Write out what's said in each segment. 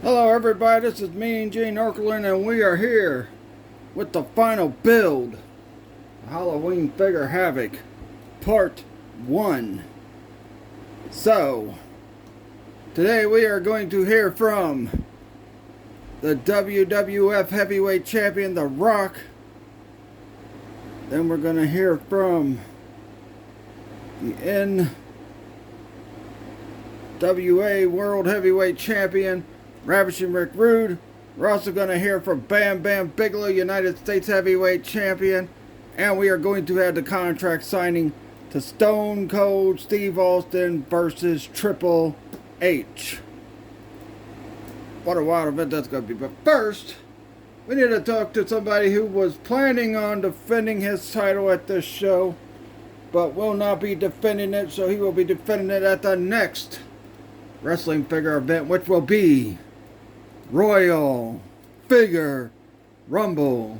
Hello everybody, this is me and Gene Okerlund, and we are here with the final build, Halloween Figure Havoc, Part 1. So, today we are going to hear from the WWF Heavyweight Champion, The Rock. Then we're going to hear from the NWA World Heavyweight Champion, Ravishing Rick Rude. We're also going to hear from Bam Bam Bigelow, United States Heavyweight Champion. And we are going to have the contract signing to Stone Cold Steve Austin versus Triple H. What a wild event that's going to be. But first, we need to talk to somebody who was planning on defending his title at this show, but will not be defending it, so he will be defending it at the next wrestling figure event, which will be Royal Figure Rumble.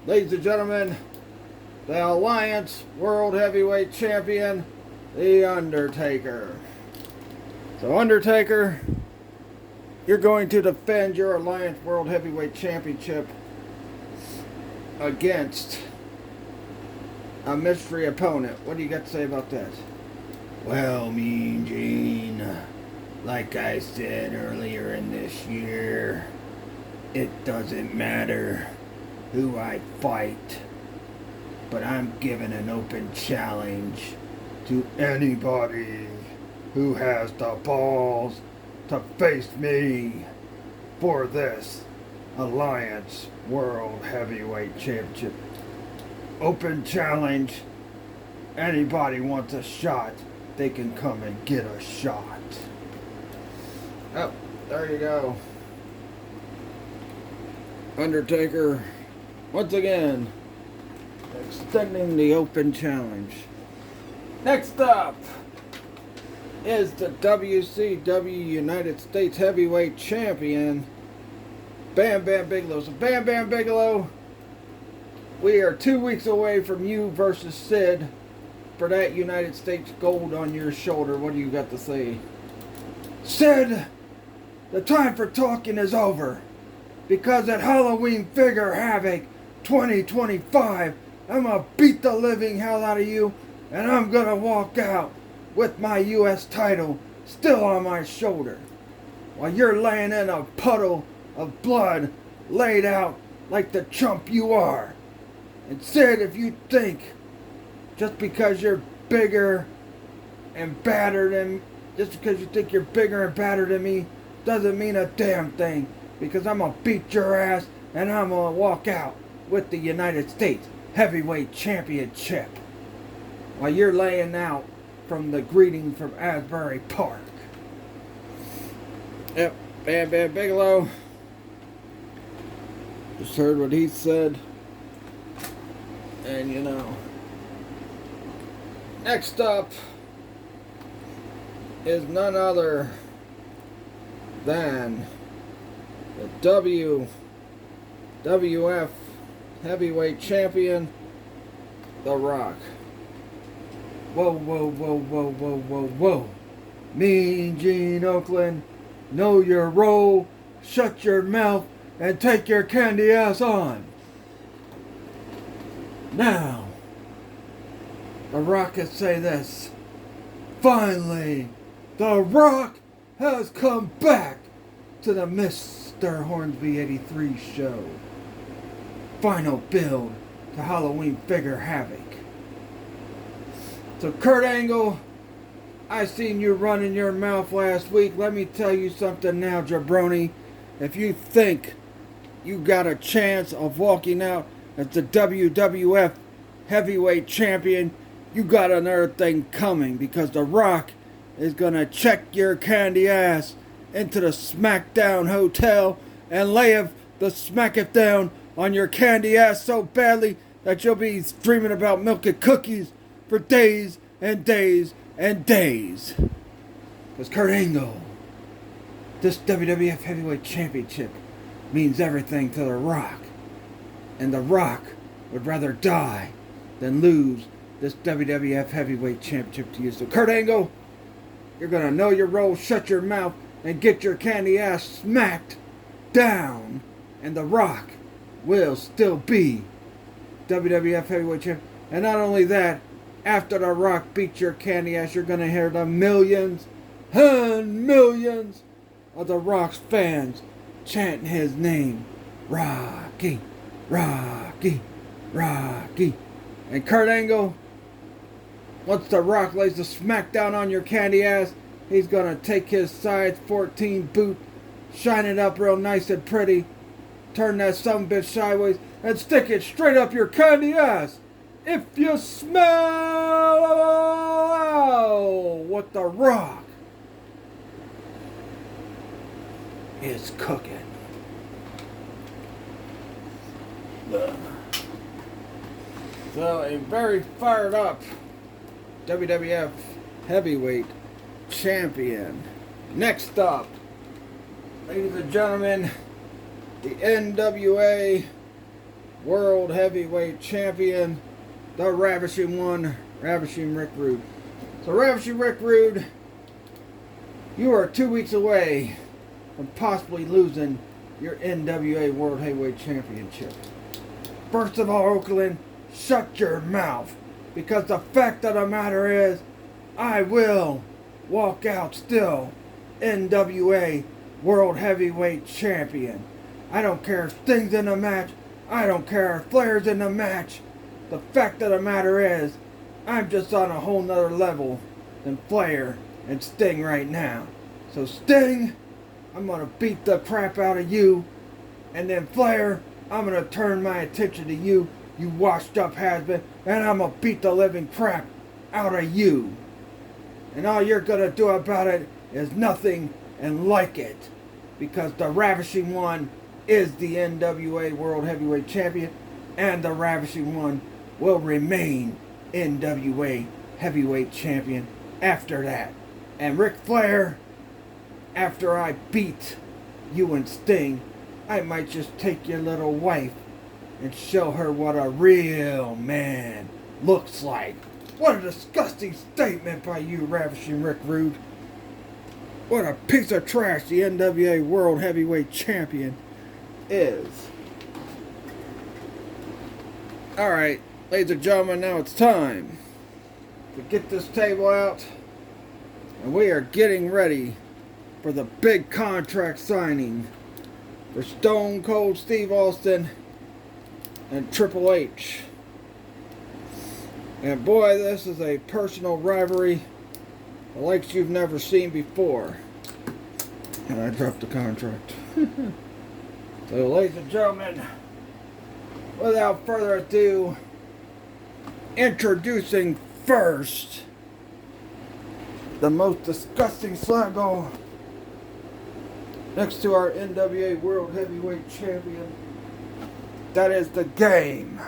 Ladies and gentlemen, the Alliance World Heavyweight Champion, The Undertaker. So Undertaker, you're going to defend your Alliance World Heavyweight Championship against a mystery opponent. What do you got to say about that? Well, Mean Gene, like I said earlier in this year, it doesn't matter who I fight, but I'm giving an open challenge to anybody who has the balls to face me for this Alliance World Heavyweight Championship. Open challenge. Anybody wants a shot, they can come and get a shot. Oh, there you go. Undertaker, once again, extending the open challenge. Next up is the WCW United States Heavyweight Champion, Bam Bam Bigelow. So Bam Bam Bigelow, we are 2 weeks away from you versus Sid for that United States gold on your shoulder. What do you got to say? Sid, the time for talking is over, because at Halloween Figure Havoc 2025, I'm gonna beat the living hell out of you, and I'm gonna walk out with my U.S. title still on my shoulder, while you're laying in a puddle of blood, laid out like the chump you are. And Sid, if you think just because you're bigger and badder than just because you think you're bigger and badder than me doesn't mean a damn thing, because I'm gonna beat your ass and I'm gonna walk out with the United States Heavyweight Championship while you're laying out from the greeting from Asbury Park. Yep, Bam Bam Bigelow. Just heard what he said. And you know, next up is none other than the WWF Heavyweight Champion, The Rock. Whoa, whoa, whoa, whoa, whoa, whoa, whoa. Mean Gene Okerlund, know your role, shut your mouth, and take your candy ass on. Now, The Rock can say this. Finally, The Rock has come back to the Mr. Hornsby 83 show. Final build to Halloween Figure Havoc. So Kurt Angle, I seen you running your mouth last week. Let me tell you something now, jabroni. If you think you got a chance of walking out as the WWF Heavyweight Champion, you got another thing coming, because The Rock is gonna check your candy ass into the SmackDown hotel and lay the smack down on your candy ass so badly that you'll be dreaming about milk and cookies for days and days and days. Because Kurt Angle, this WWF Heavyweight Championship means everything to The Rock. And The Rock would rather die than lose this WWF Heavyweight Championship to you. So Kurt Angle, you're going to know your role, shut your mouth, and get your candy ass smacked down, and The Rock will still be WWF Heavyweight Champion. And not only that, after The Rock beats your candy ass, you're going to hear the millions and millions of The Rock's fans chanting his name. Rocky, Rocky, Rocky. And Kurt Angle, once The Rock lays the smackdown on your candy ass, he's going to take his size 14 boot, shine it up real nice and pretty, turn that sumbitch sideways, and stick it straight up your candy ass. If you smell what The Rock is cooking. So, a very fired up WWF Heavyweight Champion. Next up, ladies and gentlemen, the NWA World Heavyweight Champion, the Ravishing One, Ravishing Rick Rude. So, Ravishing Rick Rude, you are 2 weeks away from possibly losing your NWA World Heavyweight Championship. First of all, Oakland, shut your mouth. Because the fact of the matter is, I will walk out still NWA World Heavyweight Champion. I don't care if Sting's in the match. I don't care if Flair's in the match. The fact of the matter is, I'm just on a whole nother level than Flair and Sting right now. So Sting, I'm going to beat the crap out of you. And then Flair, I'm going to turn my attention to you, you washed up has-been, and I'm going to beat the living crap out of you. And all you're going to do about it is nothing and like it. Because the Ravishing One is the NWA World Heavyweight Champion, and the Ravishing One will remain NWA Heavyweight Champion after that. And Ric Flair, after I beat you and Sting, I might just take your little wife and show her what a real man looks like. What a disgusting statement by you, Ravishing Rick Rude. What a piece of trash the NWA World Heavyweight Champion is. Alright, ladies and gentlemen, now it's time to get this table out. And we are getting ready for the big contract signing for Stone Cold Steve Austin and Triple H. And boy, this is a personal rivalry the likes you've never seen before. And I dropped the contract. So, ladies and gentlemen, without further ado, introducing first the most disgusting slaggo next to our NWA World Heavyweight Champion. That is the Game,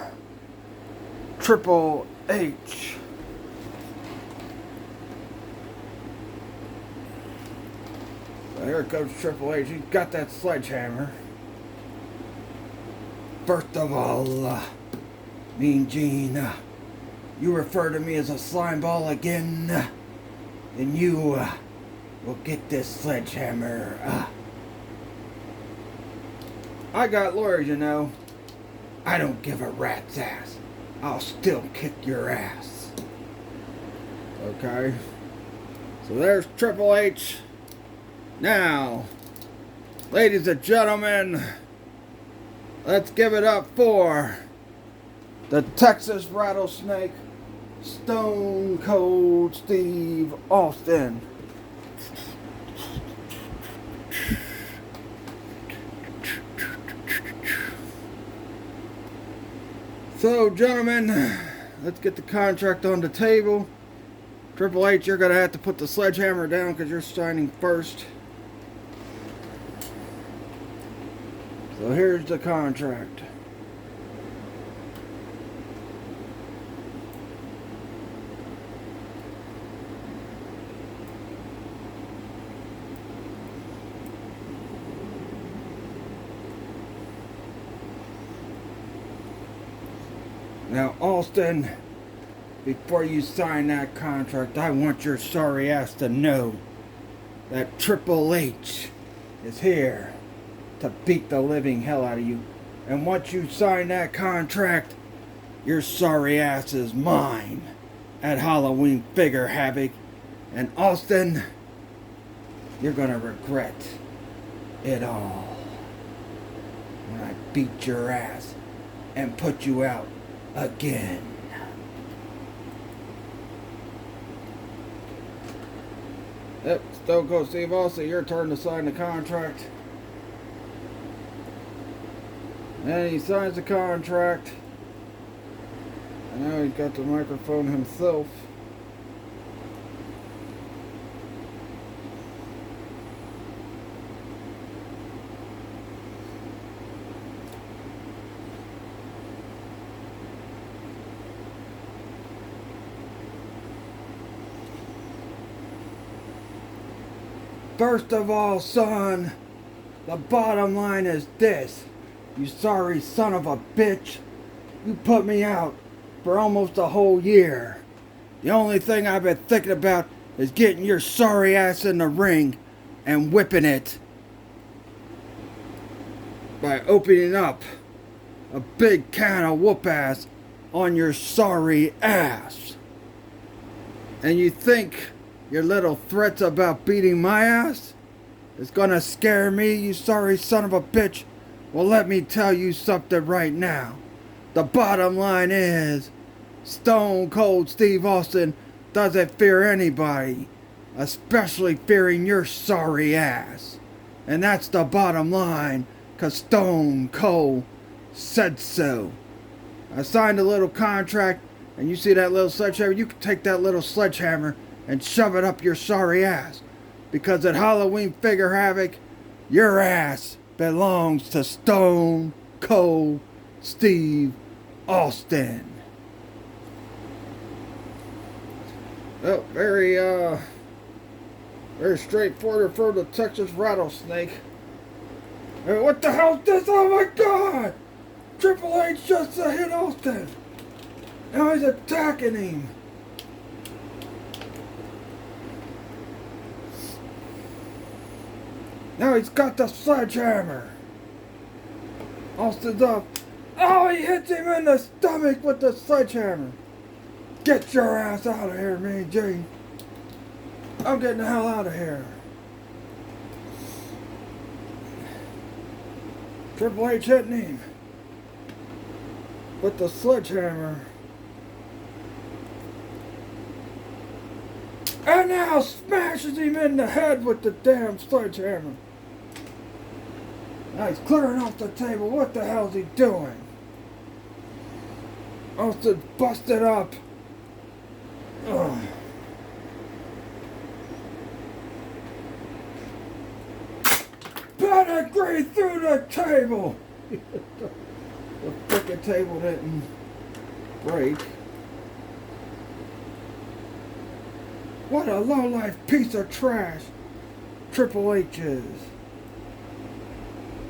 Triple H. So here comes Triple H. He's got that sledgehammer. First of all, Mean Gene, you refer to me as a slime ball again, then you will get this sledgehammer. I got lawyers, you know. I don't give a rat's ass. I'll still kick your ass. Okay. So there's Triple H. Now, ladies and gentlemen, let's give it up for the Texas Rattlesnake, Stone Cold Steve Austin. So, gentlemen, let's get the contract on the table. Triple H, you're going to have to put the sledgehammer down because you're signing first. So here's the contract. Now, Austin, before you sign that contract, I want your sorry ass to know that Triple H is here to beat the living hell out of you. And once you sign that contract, your sorry ass is mine at Halloween Figure Havoc. And Austin, you're gonna regret it all when I beat your ass and put you out again. Yep, Stone Cold Steve Austin, your turn to sign the contract. And he signs the contract. And now he's got the microphone himself. First of all, son, the bottom line is this. You sorry son of a bitch. You put me out for almost a whole year. The only thing I've been thinking about is getting your sorry ass in the ring and whipping it by opening up a big can of whoop ass on your sorry ass. And you think your little threats about beating my ass is gonna scare me, you sorry son of a bitch? Well, let me tell you something right now. The bottom line is, Stone Cold Steve Austin doesn't fear anybody, especially fearing your sorry ass. And that's the bottom line, 'cause Stone Cold said so. I signed a little contract, and you see that little sledgehammer? You can take that little sledgehammer and shove it up your sorry ass. Because at Halloween Figure Havoc, your ass belongs to Stone Cold Steve Austin. Well, very straightforward for the Texas rattlesnake. Hey, what the hell's this? Oh my god! Triple H just hit Austin. Now he's attacking him. Now he's got the sledgehammer. Austin's up. Oh, he hits him in the stomach with the sledgehammer. Get your ass out of here, Mean Gene. I'm getting the hell out of here. Triple H hitting him with the sledgehammer. And now smashes him in the head with the damn sledgehammer. Now he's clearing off the table. What the hell's he doing? Austin busted up. Ugh. Pedigree through the table. The frickin' table didn't break. What a low-life piece of trash Triple H is.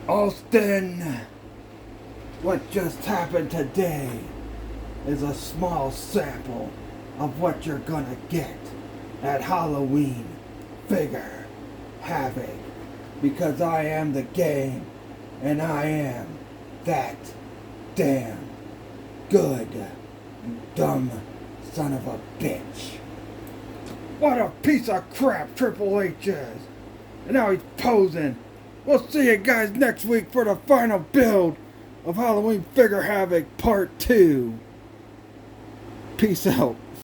Austin, what just happened today is a small sample of what you're gonna get at Halloween Figure Havoc. Because I am the game, and I am that damn good, you dumb son of a bitch. What a piece of crap Triple H is. And now he's posing. We'll see you guys next week for the final build of Halloween Figure Havoc Part 2. Peace out.